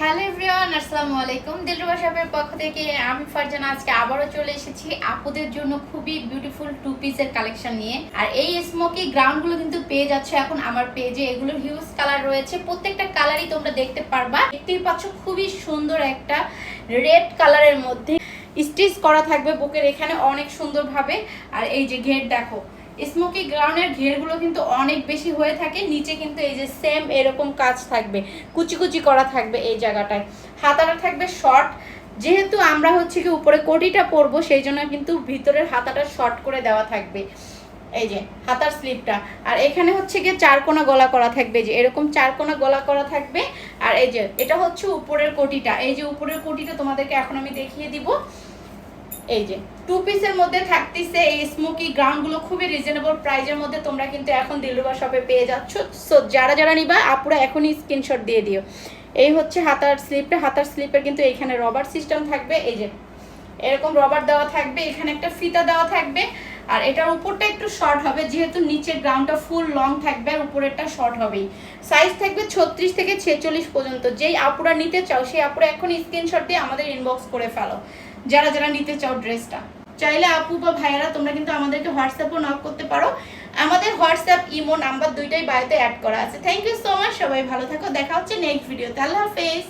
Hello everyone, আসসালামু আলাইকুম। দিলরুবা শপের পক্ষ থেকে আমি ফারজানা আজকে আবারও চলে এসেছি আপুদের জন্য খুবই বিউটিফুল টু পিসের কালেকশন নিয়ে। আর এই স্মোকি গ্রাউন্ডগুলো কিন্তু পেয়ে যাচ্ছে এখন আমার পেজে। এগুলোর হিউজ কালার রয়েছে, প্রত্যেকটা কালারই তোমরা দেখতে পারবা। দেখতেই পাচ্ছ খুবই সুন্দর একটা রেড কালারের মধ্যে স্টিচ করা থাকবে বুকের এখানে অনেক সুন্দরভাবে। আর এই যে ঘের দেখো, স্মোকি গ্রাউন্ডের ঘেরগুলো কিন্তু অনেক বেশি হয়ে থাকে। নিচে কিন্তু এই যে সেম এরকম কাজ থাকবে, কুচি কুচি করা থাকবে এই জায়গাটায়। হাতাটা থাকবে শর্ট, যেহেতু আমরা হচ্ছে কি উপরে কোটিটা পরবো সেই জন্য কিন্তু ভিতরের হাতাটা শর্ট করে দেওয়া থাকবে। এই যে হাতার স্লিপটা, আর এখানে হচ্ছে গিয়ে চারকোনা গলা করা থাকবে, যে এরকম চারকোনা গলা করা থাকবে। আর এই যে এটা হচ্ছে উপরের কোটিটা, এই যে উপরের কোটিটা তোমাদেরকে এখন আমি দেখিয়ে দিব। এই যে টু পিসের মধ্যে থাকতেছে এই স্মোকি গ্রাউন্ডগুলো খুবই রিজনেবল প্রাইজের মধ্যে তোমরা কিন্তু এখন দিলরুবা শপে পেয়ে যাচ্ছ। সো যারা যারা নিবা আপুরা এখনই স্ক্রিনশট দিয়ে দিও। এই হচ্ছে হাতার স্লিপটা, হাতার স্লিপের কিন্তু এখানে রবার সিস্টেম থাকবে, এই যে এরকম রবার দেওয়া থাকবে, এখানে একটা ফিতা দেওয়া থাকবে। আর এটার উপরটা একটু শর্ট হবে, যেহেতু নিচের গ্রাউন্ডটা ফুল লং থাকবে আর উপরেরটা শর্ট হবেই। সাইজ থাকবে 36 থেকে 46 পর্যন্ত। যেই আপুরা নিতে চাও সেই আপুরা এখন স্ক্রিনশট দিয়ে আমাদের ইনবক্স করে ফেলো, যারা যারা নিতে চাও ড্রেসটা। চাইলে আপু বা ভাইয়ারা তোমরা কিন্তু আমাদেরকে হোয়াটসঅ্যাপও নক করতে পারো। আমাদের হোয়াটসঅ্যাপ ইমো নাম্বার দুইটাই বায়োতে অ্যাড করা আছে। থ্যাংক ইউ সো মাচ, সবাই ভালো থাকো, দেখা হচ্ছে নেক্সট ভিডিওতে। আল্লাহ হাফেজ।